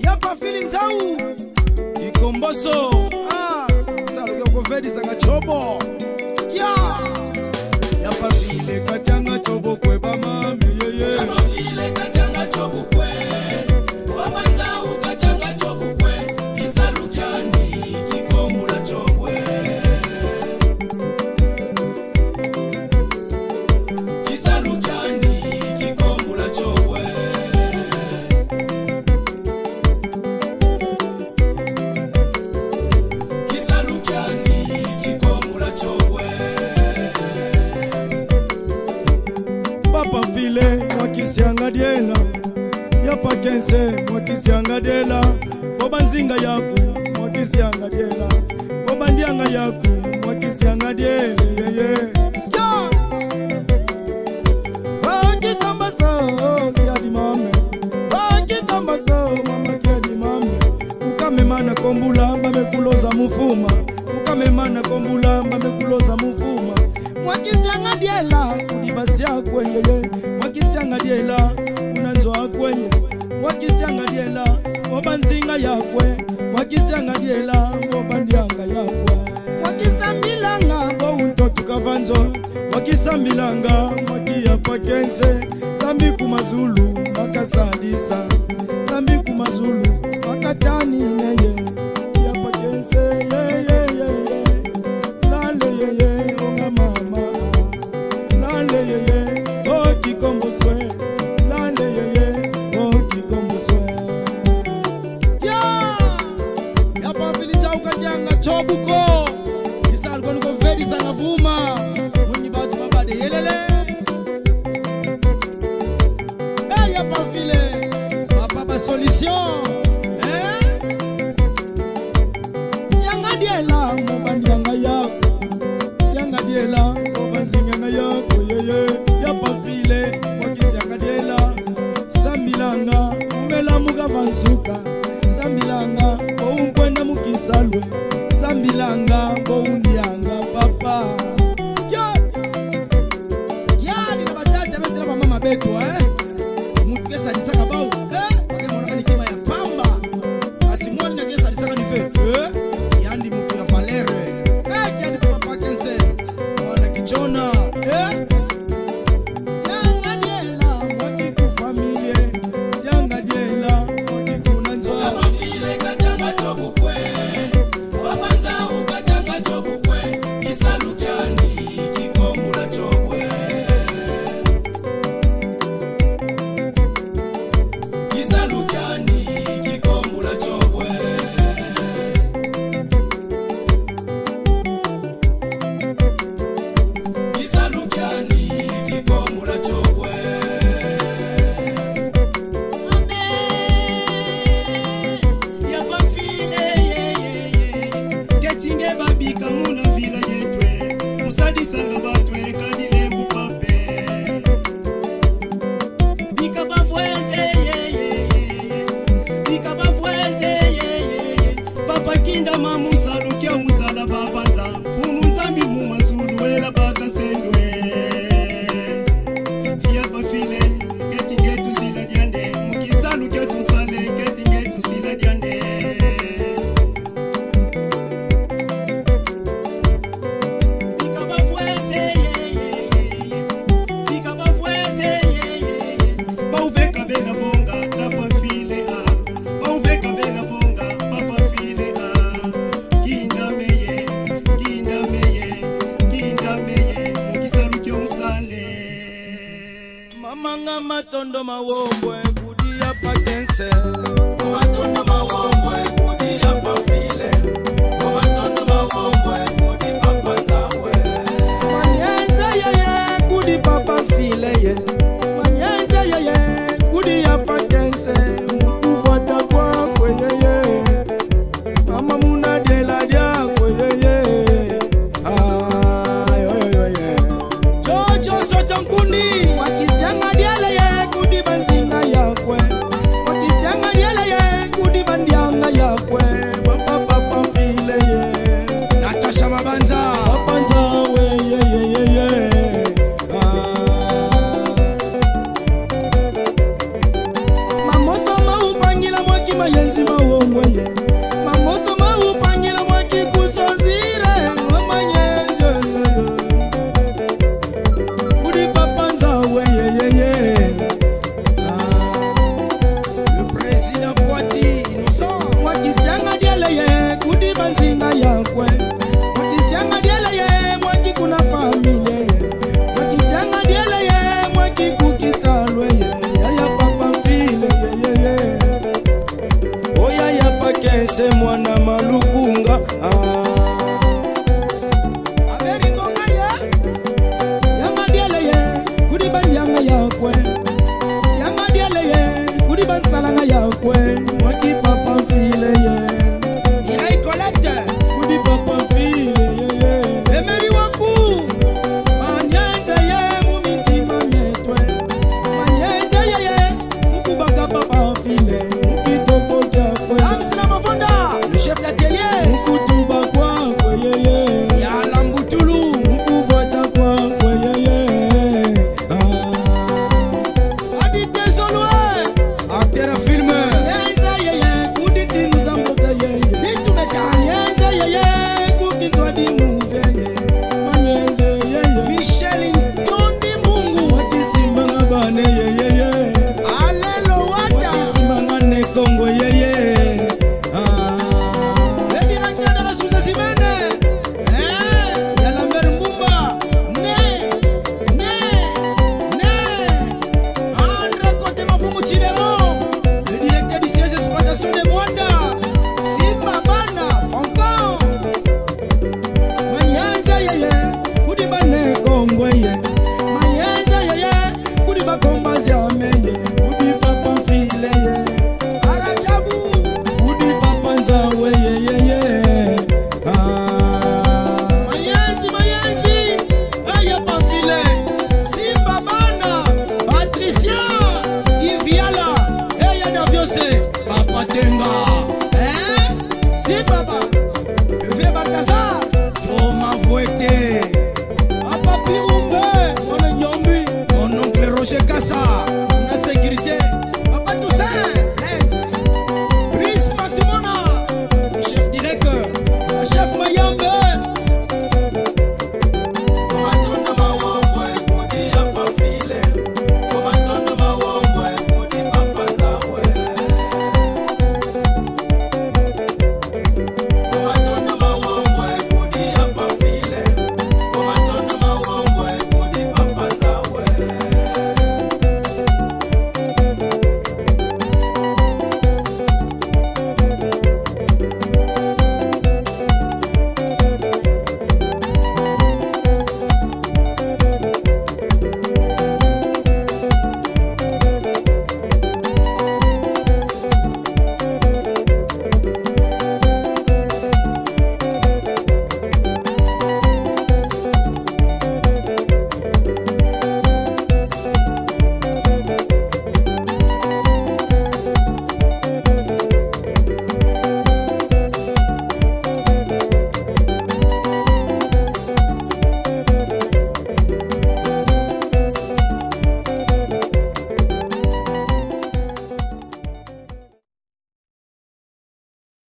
Yapa feelings au ikomboso saluka ko vedi sanga chobo ya yapa vile katanga chobo kwe ba mami yeye yapa vile katanga chobo kwe wamanza ukatanga chobo kwe kisalukani kikomula chobwe kisalukani kikomula chobwe Papa file wakisianga diela yapa kense wakisianga diela boba nzinga yaku wakisianga diela boba ndianga yaku wakisianga diela yeye ya wakitamba sao kiadi mame wakitamba sao mama kiadi mame ukamemana kombula mamekuloza mufuma ukamemana kombula mamekuloza mufuma mwakisianga diela kudibasia kwenye mwakisianga diela unanzoa kwenye mwakisianga diela wabanzinga yakwe mwakisianga diela wabandianga yakwe mwakisambilanga bo untotu kavanzo mwakisambilanga mwakia pakense zambi kumazulu makasadisa zambi kumazulu makatani neye ya pakense ye lale ye onga mama lale ye o kikomboswe lale ye o kikomboswe ya pamfili cha ukajanga chobuko isalgo nuko vedi sana vuma muni batu mabade yelele ya pamfile papa solution sianga diela mbandianga yako sianga diela obanzinga yako yeye ya pafile wakisianga diela sambilanga umela muga vansuka sambilanga bo unkwenda mukisalwe sambilanga bo undianga papa ya ni batata betela mama betu mutu kesa disaka bau bakemona ni kima ya pamba asimoni na kesa disaka ni fe yandi mutu ya valere kiadi papa kense ona kichona sianga diela wakiku familie sianga diela wakikuna nzoa kama vile katanga chobu kwe wamanza ukatanga chobu kwe kisalukani kikomula chobwe kisalukani kikomula chobwe kisalukani kikomula chobwe Getinge babika muna vila yetwe musadi sanga batwe kadile mupape bika bafweze bika bafweze papa kinda mamusa lukia musala babanza fumu nzambi mu masulu wela bakasendwe ya bafile getinge tusila diande mukisalu ke tusale getinge tusila diande Mamanga matondo mawombwe kudia pakense matondo mawombwe kudia pafile matondo mawombwe kudi papa zawe manyenza yeye kudi papa file ye manyenza yeye kudi ya pakense mkufuata kwa kweyeye mama muna dela dia kweyeye Jojo sotonkundi wakisianga diele ye kudi banzinga yakwe wakisianga diele Jose mwana Malukunga Aberingonga ye Sianga diele ye Kudi banyanga yakwe Sianga diele ye Kudi bansalanga yakwe Mwaki papa file ye Irai collecte Kudi papa file ye Emeri waku Manyeze ye Mumitima metwe Manyeze ye Mukubaka papa file Mukitoko kyakwe Amsina Mavonda Le chef d'atelier Mukutuba kwakwe ye Yala Mbutulu Mukuvota kwakwe ye Adite Solwe Acteur film Manyeze ye Kuditi nuzambota ye Ditu meta Manyeze ye Kukitwa di mungu ye Manyeze ye Michel Ntondi Mungu Wakisimba nga bane ye Alelo wata Wakisimba nga nekongo ye Le directeur de la sous-Azimene Yala Mbere Mbumba Andre Kote Mafumu Chidemo Le directeur du siège d'exploitation de Mwanda Simba Bana Fankan Manyanza yeye Kudi bane kongo ye Manyanza yeye Kudi bakombazi ameye Kudi papa file ye Arachabu Kudi papa nzawe ye Mayanzi Aya pafile Simba Bana Patricia Iviala Eya Daviose Papa Tenga Simba Bana Eve Balthazar Thomas Voete Papa Pirumbe Mon Nyombi Mon oncle Roger Kassa La sécurité